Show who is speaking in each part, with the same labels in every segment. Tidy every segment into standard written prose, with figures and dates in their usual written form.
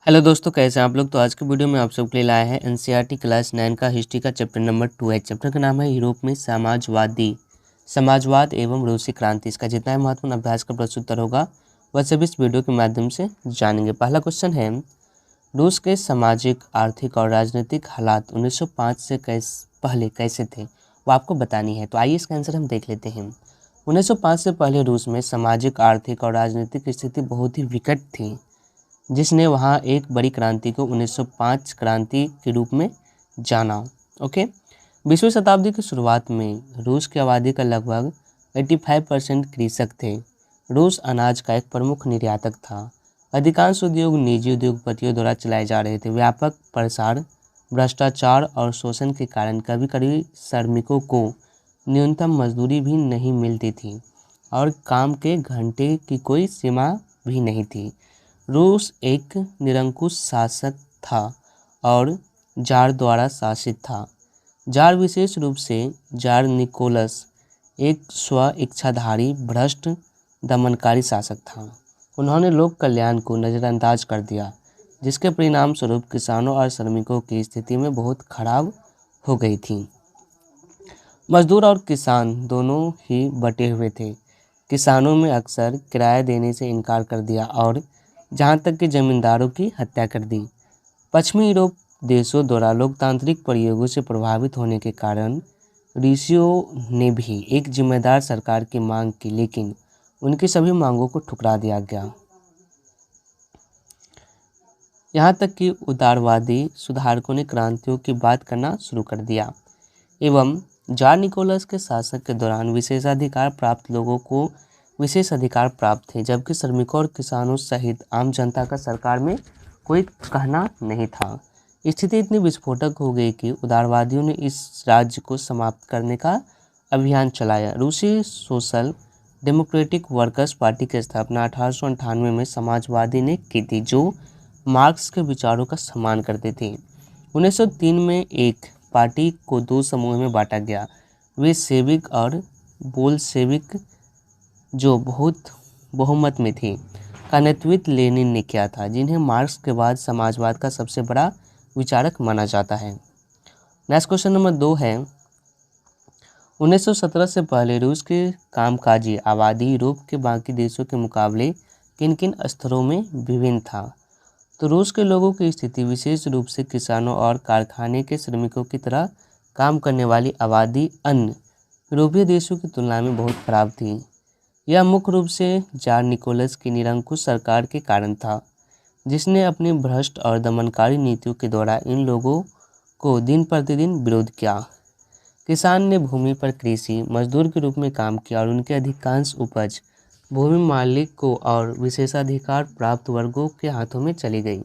Speaker 1: Hello दोस्तों, कैसे हैं आप लोग। तो आज के वीडियो में आप सबके लिए लाया है एनसीईआरटी क्लास 9 का हिस्ट्री का चैप्टर नंबर 2 है। चैप्टर का नाम है यूरोप में समाजवाद एवं रूसी क्रांति। इसका जितना भी महत्वपूर्ण अभ्यास का प्रश्नोत्तर होगा वह सब इस वीडियो के माध्यम से जानेंगे। पहला क्वेश्चन है, रूस के सामाजिक, आर्थिक और राजनीतिक हालात 1905 से पहले कैसे थे, वो आपको बतानी है। तो आइए इसका आंसर हम देख लेते हैं। 1905 से पहले रूस में सामाजिक, आर्थिक और राजनीतिक स्थिति बहुत ही विकट थी, जिसने वहाँ एक बड़ी क्रांति को 1905 क्रांति के रूप में जाना। ओके, 20वीं शताब्दी की शुरुआत में रूस की आबादी का लगभग 85% कृषक थे। रूस अनाज का एक प्रमुख निर्यातक था। अधिकांश उद्योग निजी उद्योगपतियों द्वारा चलाए जा रहे थे। व्यापक प्रसार, भ्रष्टाचार और शोषण के कारण कभी कभी श्रमिकों को न्यूनतम मजदूरी भी नहीं मिलती थी और काम के घंटे की कोई सीमा भी नहीं थी। रूस एक निरंकुश शासक था और जार द्वारा शासित था। जार विशेष रूप से जार निकोलस एक स्व इच्छाधारी, भ्रष्ट, दमनकारी शासक था। उन्होंने लोक कल्याण को नज़रअंदाज कर दिया, जिसके परिणाम स्वरूप किसानों और श्रमिकों की स्थिति में बहुत खराब हो गई थी। मजदूर और किसान दोनों ही बटे हुए थे। किसानों में अक्सर किराया देने से इनकार कर दिया और जहाँ तक कि जमींदारों की हत्या कर दी। पश्चिमी यूरोप देशों द्वारा लोकतांत्रिक प्रयोगों से प्रभावित होने के कारण ऋषियों ने भी एक जिम्मेदार सरकार की मांग की, लेकिन उनकी सभी मांगों को ठुकरा दिया गया। यहाँ तक कि उदारवादी सुधारकों ने क्रांतियों की बात करना शुरू कर दिया एवं जार निकोलस के शासक के दौरान विशेषाधिकार प्राप्त लोगों को विशेष अधिकार प्राप्त थे, जबकि श्रमिकों और किसानों सहित आम जनता का सरकार में कोई कहना नहीं था। स्थिति इतनी विस्फोटक हो गई कि उदारवादियों ने इस राज्य को समाप्त करने का अभियान चलाया। रूसी सोशल डेमोक्रेटिक वर्कर्स पार्टी की स्थापना 1898 में समाजवादी ने की थी, जो मार्क्स के विचारों का सम्मान करते थे। 1903 में एक पार्टी को दो समूह में बांटा गया। वे सेविक और बोल्शेविक, जो बहुत बहुमत में थी, का नेतृत्व लेनिन ने किया था, जिन्हें मार्क्स के बाद समाजवाद का सबसे बड़ा विचारक माना जाता है। नेक्स्ट क्वेश्चन नंबर 2 है, 1917 से पहले रूस के कामकाजी आबादी यूरोप के बाकी देशों के मुकाबले किन किन स्तरों में विभिन्न था। तो रूस के लोगों की स्थिति विशेष रूप से किसानों और कारखाने के श्रमिकों की तरह काम करने वाली आबादी अन्य यूरोपीय देशों की तुलना में बहुत खराब थी। यह मुख्य रूप से जार निकोलस की निरंकुश सरकार के कारण था, जिसने अपनी भ्रष्ट और दमनकारी नीतियों के द्वारा इन लोगों को दिन प्रतिदिन विरोध किया। किसान ने भूमि पर कृषि मजदूर के रूप में काम किया और उनके अधिकांश उपज भूमि मालिक को और विशेषाधिकार प्राप्त वर्गों के हाथों में चली गई।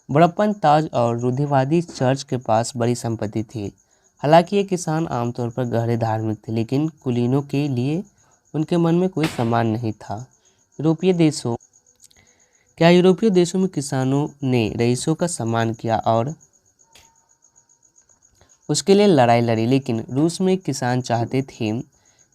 Speaker 1: बड़प्पन ताज और रूढ़िवादी चर्च के पास बड़ी संपत्ति थी। हालांकि ये किसान आमतौर पर गहरे धार्मिक थे, लेकिन कुलीनों के लिए उनके मन में कोई सम्मान नहीं था। यूरोपीय देशों में किसानों ने रईसों का सम्मान किया और उसके लिए लड़ाई लड़ी, लेकिन रूस में किसान चाहते थे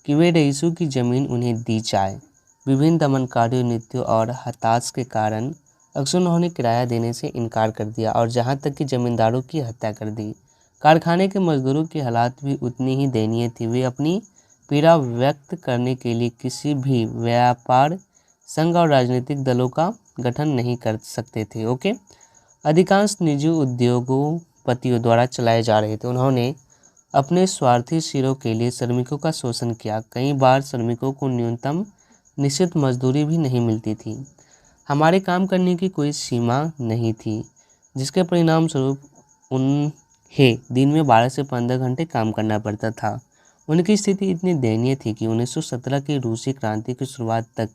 Speaker 1: कि वे रईसों की जमीन उन्हें दी जाए। विभिन्न दमनकारी नीतियों और हताश के कारण अक्सर उन्होंने किराया देने से इनकार कर दिया और जहां तक कि जमींदारों की हत्या कर दी। कारखाने के मजदूरों की हालात भी उतनी ही दयनीय थी। वे अपनी पीड़ा व्यक्त करने के लिए किसी भी व्यापार संघ और राजनीतिक दलों का गठन नहीं कर सकते थे। ओके, अधिकांश निजी उद्योगपतियों द्वारा चलाए जा रहे थे। उन्होंने अपने स्वार्थी सिरों के लिए श्रमिकों का शोषण किया। कई बार श्रमिकों को न्यूनतम निश्चित मजदूरी भी नहीं मिलती थी। हमारे काम करने की कोई सीमा नहीं थी, जिसके परिणाम स्वरूप उन्हें दिन में 12 से 15 घंटे काम करना पड़ता था। उनकी स्थिति इतनी दयनीय थी कि 1917 की रूसी क्रांति की शुरुआत तक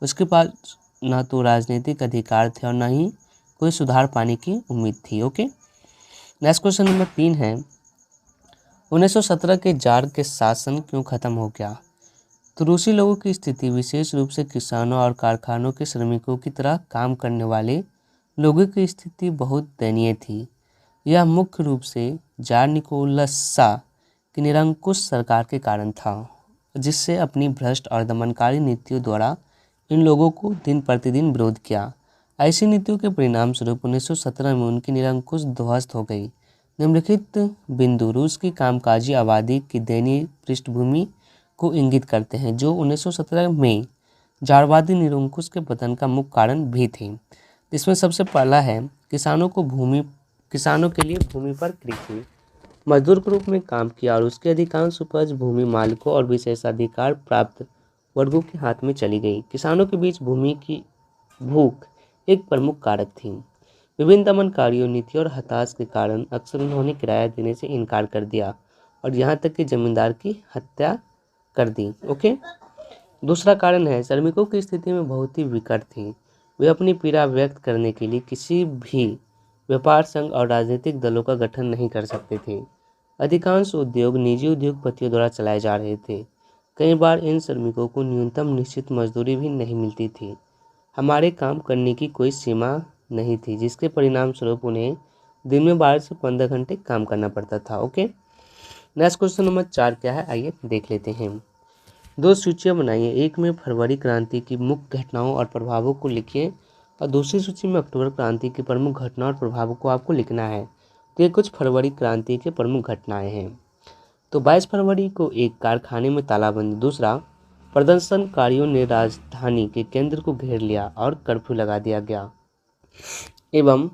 Speaker 1: उसके पास न तो राजनीतिक अधिकार थे और न ही कोई सुधार पाने की उम्मीद थी। ओके, नेक्स्ट क्वेश्चन नंबर 3 है, 1917 के जार के शासन क्यों खत्म हो गया। तो रूसी लोगों की स्थिति विशेष रूप से किसानों और कारखानों के श्रमिकों की तरह काम करने वाले लोगों की स्थिति बहुत दयनीय थी। यह मुख्य रूप से जार निकोलस की निरंकुश सरकार के कारण था, जिससे अपनी भ्रष्ट और दमनकारी नीतियों द्वारा इन लोगों को दिन प्रतिदिन विरोध किया। ऐसी नीतियों के परिणाम स्वरूप 1917 में उनकी निरंकुश ध्वस्त हो गई। निम्नलिखित बिंदु रूस की कामकाजी आबादी की दयनीय पृष्ठभूमि को इंगित करते हैं, जो 1917 में जारवादी निरंकुश के पतन का मुख्य कारण भी थे। इसमें सबसे पहला है किसानों के लिए भूमि पर कृषि मजदूर के रूप में काम किया और उसके अधिकांश उपज भूमि मालिकों और विशेषाधिकार प्राप्त वर्गों के हाथ में चली गई। किसानों के बीच भूमि की भूख एक प्रमुख कारक थी। विभिन्न दमनकारियों नीतियों और हताश के कारण अक्सर उन्होंने किराया देने से इनकार कर दिया और यहाँ तक कि जमींदार की हत्या कर दी। ओके, दूसरा कारण है श्रमिकों की स्थिति में बहुत ही विकट थी। वे अपनी पीड़ा व्यक्त करने के लिए किसी भी व्यापार संघ और राजनीतिक दलों का गठन नहीं कर सकते थे। अधिकांश उद्योग निजी उद्योगपतियों द्वारा चलाए जा रहे थे। कई बार इन श्रमिकों को न्यूनतम निश्चित मजदूरी भी नहीं मिलती थी। हमारे काम करने की कोई सीमा नहीं थी, जिसके परिणाम स्वरूप उन्हें दिन में 12 से 15 घंटे काम करना पड़ता था। ओके, नेक्स्ट क्वेश्चन नंबर 4 क्या है, आइए देख लेते हैं। दो सूचियाँ बनाइए। एक में फरवरी क्रांति की मुख्य घटनाओं और प्रभावों को लिखिए और दूसरी सूची में अक्टूबर क्रांति की प्रमुख घटनाओं और प्रभावों को आपको लिखना है। तो ये कुछ फरवरी क्रांति के प्रमुख घटनाएं हैं। तो 22 फरवरी को एक कारखाने में तालाबंदी। दूसरा, प्रदर्शनकारियों ने राजधानी के केंद्र को घेर लिया और कर्फ्यू लगा दिया गया। एवं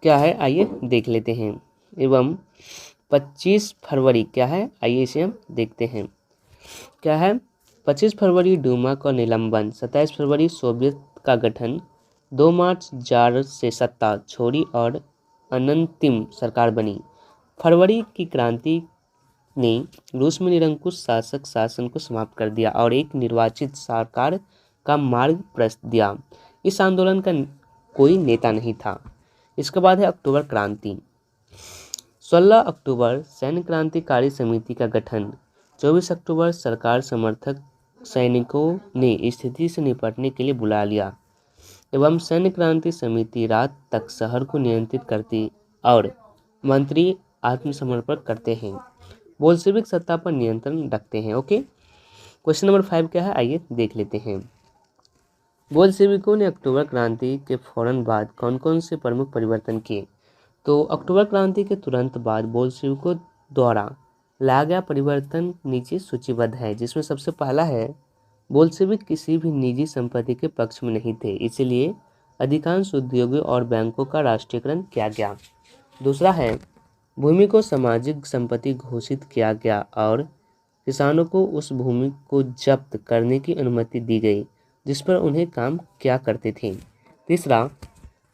Speaker 1: क्या है, आइए देख लेते हैं। एवं 25 फरवरी क्या है, आइए इसे हम देखते हैं। क्या है, 25 फरवरी डूमा का निलंबन, 27 फरवरी सोवियत का गठन, 2 मार्च जार से सत्ता छोड़ी और अनंतिम सरकार बनी। फरवरी की क्रांति ने रूस में निरंकुश शासक शासन को समाप्त कर दिया और एक निर्वाचित सरकार का मार्ग प्रशस्त दिया। इस आंदोलन का कोई नेता नहीं था। इसके बाद है अक्टूबर क्रांति। 16 अक्टूबर सैन्य क्रांतिकारी समिति का गठन। 24 अक्टूबर सरकार समर्थक सैनिकों ने स्थिति से निपटने के लिए बुला लिया एवं सैन्य क्रांति समिति रात तक शहर को नियंत्रित करती और मंत्री आत्मसमर्पण करते हैं, बोल्शेविक सत्ता पर नियंत्रण रखते हैं। ओके, क्वेश्चन नंबर 5 क्या है, आइए देख लेते हैं। बोल्शेविकों ने अक्टूबर क्रांति के फौरन बाद कौन कौन से प्रमुख परिवर्तन किए? तो अक्टूबर क्रांति के तुरंत बाद बोल्शेविकों द्वारा लाया गया परिवर्तन नीचे सूचीबद्ध है, जिसमें सबसे पहला है बोल्शेविक किसी भी निजी संपत्ति के पक्ष में नहीं थे, इसलिए अधिकांश उद्योगों और बैंकों का राष्ट्रीयकरण किया गया। दूसरा है भूमि को सामाजिक संपत्ति घोषित किया गया और किसानों को उस भूमि को जब्त करने की अनुमति दी गई जिस पर उन्हें काम किया करते थे। तीसरा,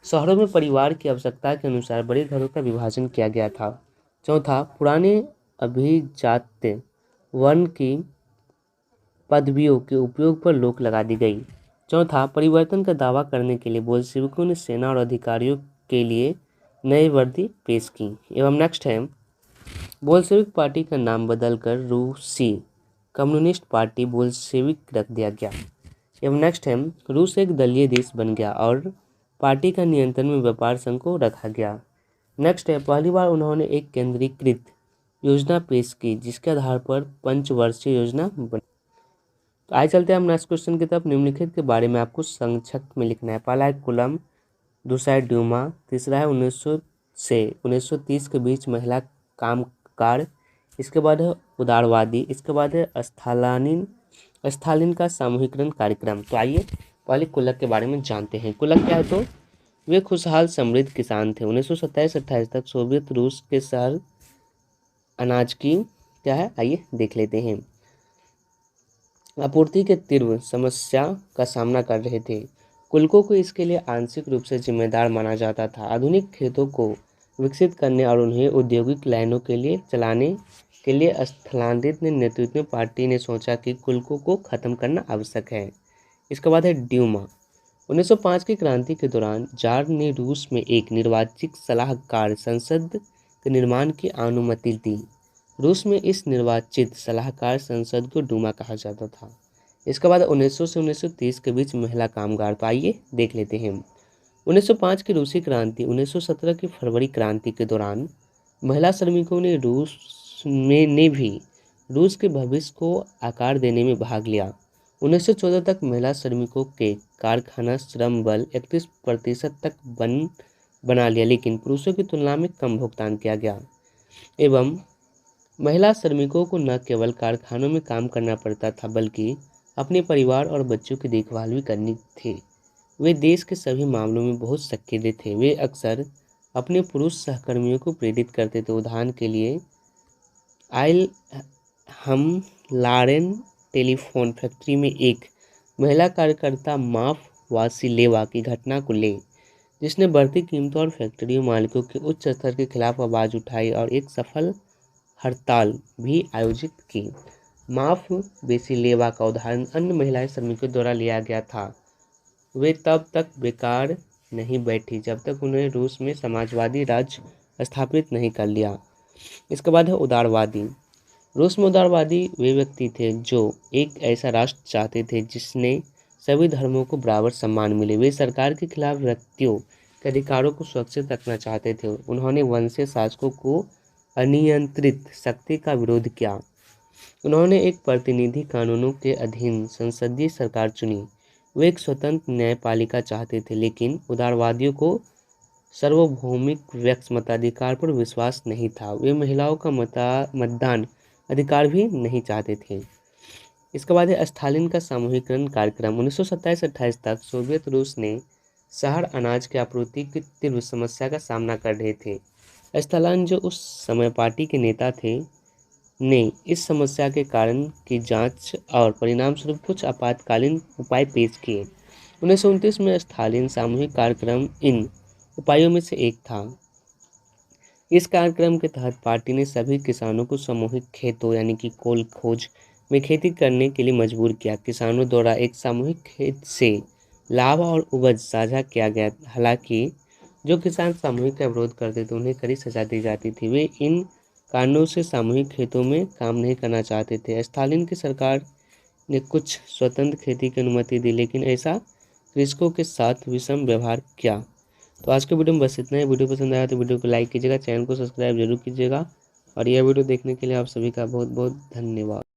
Speaker 1: शहरों में परिवार की आवश्यकता के अनुसार बड़े घरों का विभाजन किया गया था। चौथा, पुराने अभिजात्य वर्ण की पदवियों के उपयोग पर रोक लगा दी गई। चौथा, परिवर्तन का दावा करने के लिए बोल्शेविकों ने सेना और अधिकारियों के लिए नई वर्दी पेश की। एवं नेक्स्ट है बोल्शेविक पार्टी का नाम बदलकर रूसी कम्युनिस्ट पार्टी बोल्शेविक रख दिया गया। एवं नेक्स्ट है रूस एक दलीय देश बन गया और पार्टी का नियंत्रण में व्यापार संघ को रखा गया। नेक्स्ट है पहली बार उन्होंने एक केंद्रीकृत योजना पेश की जिसके आधार पर पंचवर्षीय योजना बनी। तो आइए चलते हैं हम नेक्स्ट क्वेश्चन की तरफ। निम्नलिखित के बारे में आपको संक्षिप्त में लिखना है। पहला है कुलम, दूसरा है ड्यूमा, तीसरा है 1900 से 1930 के बीच महिला कामगार, इसके बाद है उदारवादी, इसके बाद है स्टालिन का सामूहिकरण कार्यक्रम। तो आइए पहले कुलक के बारे में जानते हैं। कुलक क्या है? तो वे खुशहाल समृद्ध किसान थे। 1927-28 तक सोवियत रूस के शहर अनाज की क्या है, आइए देख लेते हैं, आपूर्ति के तीव्र समस्या का सामना कर रहे थे। कुलकों को इसके लिए आंशिक रूप से जिम्मेदार माना जाता था। आधुनिक खेतों को विकसित करने और उन्हें औद्योगिक लाइनों के लिए चलाने के लिए स्थलांतरित नेतृत्व में पार्टी ने सोचा कि कुलकों को खत्म करना आवश्यक है। इसके बाद है ड्यूमा। 1905 की क्रांति के दौरान जार ने रूस में एक निर्वाचित सलाहकार संसद के निर्माण की अनुमति दी। रूस में इस निर्वाचित सलाहकार संसद को डूमा कहा जाता था। इसके बाद 1900 से 1930 के बीच महिला कामगार। तो आइए देख लेते हैं। 1905 की रूसी क्रांति, 1917 की फरवरी क्रांति के दौरान महिला श्रमिकों ने रूस के भविष्य को आकार देने में भाग लिया। 1914 तक महिला श्रमिकों के कारखाना श्रम बल 31% तक बना लिया, लेकिन पुरुषों की तुलना में कम भुगतान किया गया। एवं महिला श्रमिकों को न केवल कारखानों में काम करना पड़ता था, बल्कि अपने परिवार और बच्चों की देखभाल भी करनी थी। वे देश के सभी मामलों में बहुत सक्रिय थे। वे अक्सर अपने पुरुष सहकर्मियों को प्रेरित करते थे। उदाहरण के लिए आयल हम लारेन टेलीफोन फैक्ट्री में एक महिला कार्यकर्ता माफ वासिलेवा की घटना को ले, जिसने बढ़ती कीमतों और फैक्ट्री मालिकों के उच्च स्तर के खिलाफ आवाज उठाई और एक सफल हड़ताल भी आयोजित की। माफ वासिलेवा का उदाहरण अन्य महिला श्रमिकों द्वारा लिया गया था। वे तब तक बेकार नहीं बैठी जब तक उन्होंने रूस में समाजवादी राज्य स्थापित नहीं कर लिया। इसके बाद है उदारवादी। रूस में उदारवादी वे व्यक्ति थे जो एक ऐसा राष्ट्र चाहते थे जिसने सभी धर्मों को बराबर सम्मान मिले। वे सरकार के खिलाफ व्यक्तियों के अधिकारों को सुरक्षित रखना चाहते थे। उन्होंने वंशीय शासकों को अनियंत्रित शक्ति का विरोध किया। उन्होंने एक प्रतिनिधि कानूनों के अधीन संसदीय सरकार चुनी। वे एक स्वतंत्र न्यायपालिका चाहते थे, लेकिन उदारवादियों को सार्वभौमिक व्यक्ति मताधिकार पर विश्वास नहीं था। वे महिलाओं का मतदान अधिकार भी नहीं चाहते थे। इसके बाद है स्टालिन का सामूहिकरण कार्यक्रम। 1927-28 तक सोवियत रूस ने शहर अनाज की आपूर्ति की तीव्र समस्या का सामना कर रहे थे। स्टालिन, जो उस समय पार्टी के नेता थे, ने इस समस्या के कारण की जांच और परिणाम स्वरूप कुछ आपातकालीन उपाय पेश किए। 1929 में स्टालिन सामूहिक कार्यक्रम इन उपायों में से एक था। इस कार्यक्रम के तहत पार्टी ने सभी किसानों को सामूहिक खेतों यानी कि कोल खोज में खेती करने के लिए मजबूर किया। किसानों द्वारा एक सामूहिक खेत से लाभ और उपज साझा किया गया। हालांकि जो किसान सामूहिक का विरोध करते थे उन्हें कड़ी सजा दी जाती थी। वे इन कारणों से सामूहिक खेतों में काम नहीं करना चाहते थे। स्टालिन की सरकार ने कुछ स्वतंत्र खेती की अनुमति दी, लेकिन ऐसा कृषकों के साथ विषम व्यवहार किया। तो आज के वीडियो में बस इतना ही। वीडियो पसंद आया तो वीडियो को लाइक कीजिएगा, चैनल को सब्सक्राइब जरूर कीजिएगा और यह वीडियो देखने के लिए आप सभी का बहुत बहुत धन्यवाद।